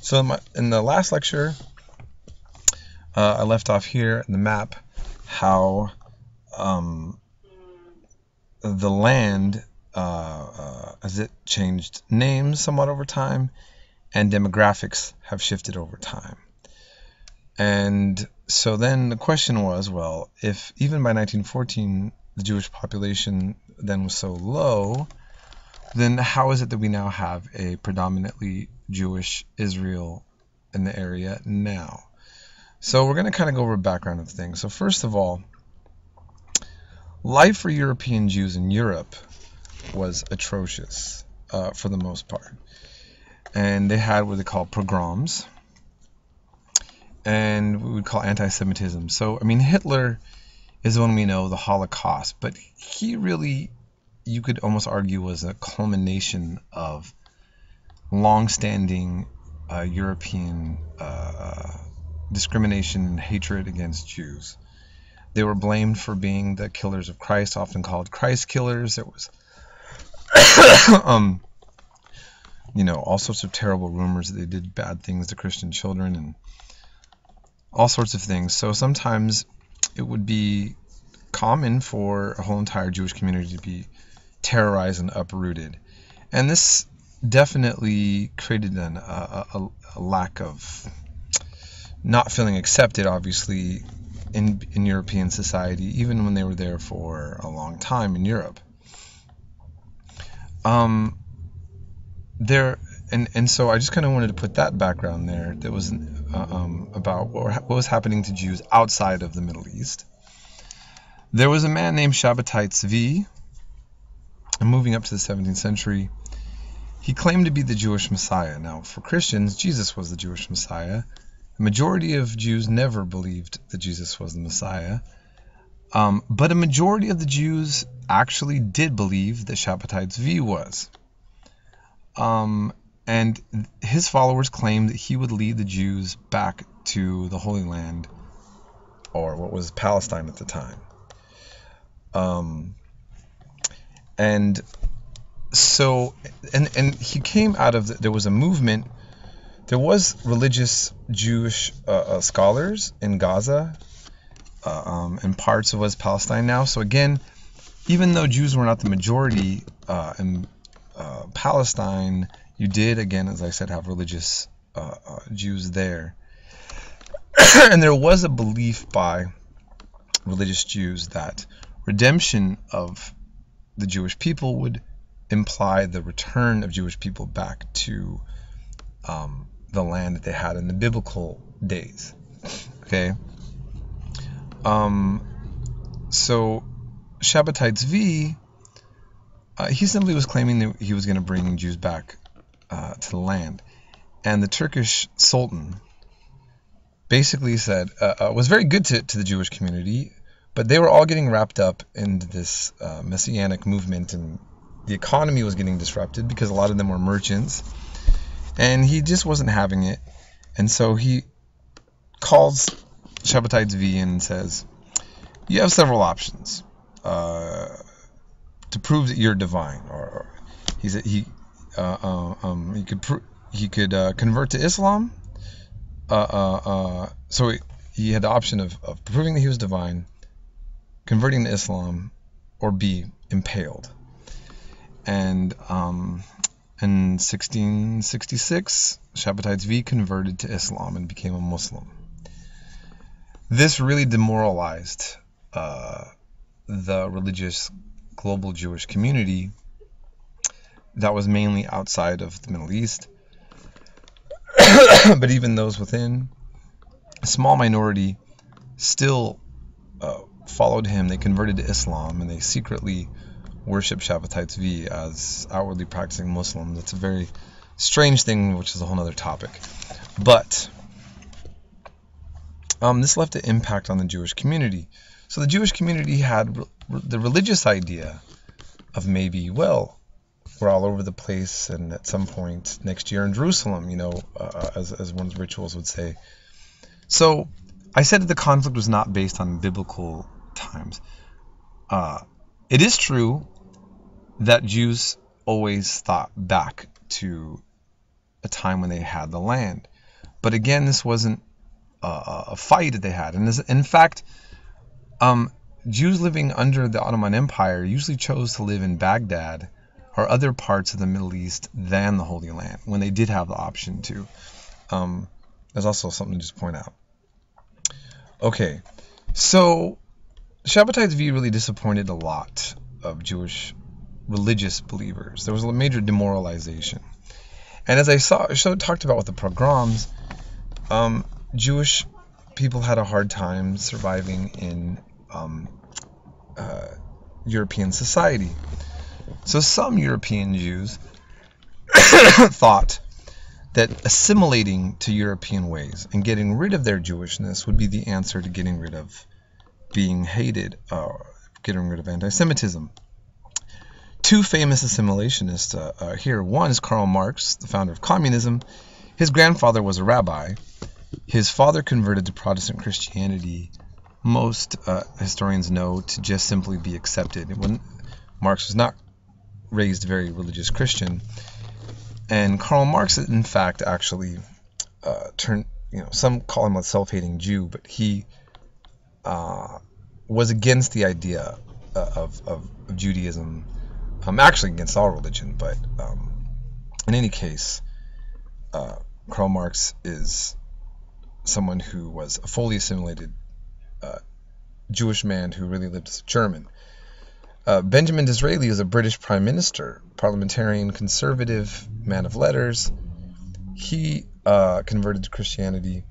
So in the last lecture, I left off here in the map how the land, as it changed names somewhat over time, and demographics have shifted over time. And so then the question was, well, if even by 1914 the Jewish population then was so low, then how is it that we now have a predominantly Jewish Israel in the area now? So we're going to kind of go over a background of things. So first of all, life for European Jews in Europe was atrocious for the most part. And they had what they call pogroms, and we would call anti-Semitism. So, I mean, Hitler is the one we know, the Holocaust, but he really, you could almost argue, was a culmination of long-standing European discrimination and hatred against Jews. They were blamed for being the killers of Christ, often called Christ killers. There was all sorts of terrible rumors that they did bad things to Christian children and all sorts of things. So sometimes it would be common for a whole entire Jewish community to be terrorized and uprooted. And this definitely created a lack of not feeling accepted, obviously, in European society, even when they were there for a long time in Europe. So I just kind of wanted to put that background there. That was about what was happening to Jews outside of the Middle East. There was a man named Shabbatai Tzvi, and moving up to the 17th century, he claimed to be the Jewish Messiah. Now, for Christians, Jesus was the Jewish Messiah. The majority of Jews never believed that Jesus was the Messiah. But a majority of the Jews actually did believe that Shabbatai Tzvi was. And his followers claimed that he would lead the Jews back to the Holy Land, or what was Palestine at the time. And he came out of, there was a movement, there was religious Jewish scholars in Gaza and parts of West Palestine now. So again, even though Jews were not the majority in Palestine, you did, again, as I said, have religious Jews there. And there was a belief by religious Jews that redemption of the Jewish people would imply the return of Jewish people back to the land that they had in the biblical days. Okay? So Shabbatai Tzvi, he simply was claiming that he was going to bring Jews back to the land. And the Turkish Sultan basically said, was very good to the Jewish community, but they were all getting wrapped up in this messianic movement, and the economy was getting disrupted because a lot of them were merchants, and he just wasn't having it. And so he calls Shabbatai Tzvi and says, you have several options to prove that you're divine. Or he said he could convert to Islam. So he had the option of proving that he was divine, converting to Islam, or be impaled. And in 1666, Shabbatai Tzvi converted to Islam and became a Muslim. This really demoralized the religious global Jewish community that was mainly outside of the Middle East. But even those within, a small minority still followed him. They converted to Islam, and they secretly worship Shabbatai Tzvi as outwardly practicing Muslims. It's a very strange thing, which is a whole other topic. But this left an impact on the Jewish community. So the Jewish community had the religious idea of maybe, well, we're all over the place, and at some point next year in Jerusalem, as one's rituals would say. So I said that the conflict was not based on biblical times. It is true that Jews always thought back to a time when they had the land. But again, this wasn't a fight that they had. And in fact, Jews living under the Ottoman Empire usually chose to live in Baghdad or other parts of the Middle East than the Holy Land when they did have the option to. There's also something to just point out. Okay, so Shabbatites view really disappointed a lot of Jewish religious believers. There was a major demoralization. And as I talked about with the pogroms, Jewish people had a hard time surviving in European society. So some European Jews thought that assimilating to European ways and getting rid of their Jewishness would be the answer to getting rid of being hated, getting rid of anti-Semitism. Two famous assimilationists here. One is Karl Marx, the founder of communism. His grandfather was a rabbi. His father converted to Protestant Christianity. Most historians know to just simply be accepted. Marx was not raised very religious Christian. And Karl Marx, in fact, actually turned, some call him a self-hating Jew, but he was against the idea of Judaism, actually against all religion, but in any case, Karl Marx is someone who was a fully assimilated Jewish man who really lived as a German. Benjamin Disraeli is a British Prime Minister, parliamentarian, conservative, man of letters. He converted to Christianity.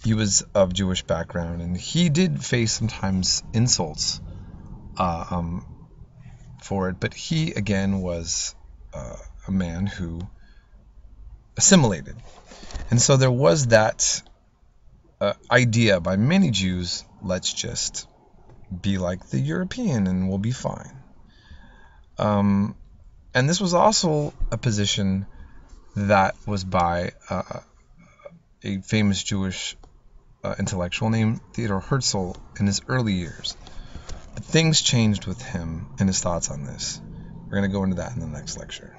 He was of Jewish background, and he did face sometimes insults for it, but he, again, was a man who assimilated. And so there was that idea by many Jews, let's just be like the European and we'll be fine. And this was also a position that was by a famous Jewish intellectual named Theodor Herzl in his early years. But things changed with him and his thoughts on this. We're going to go into that in the next lecture.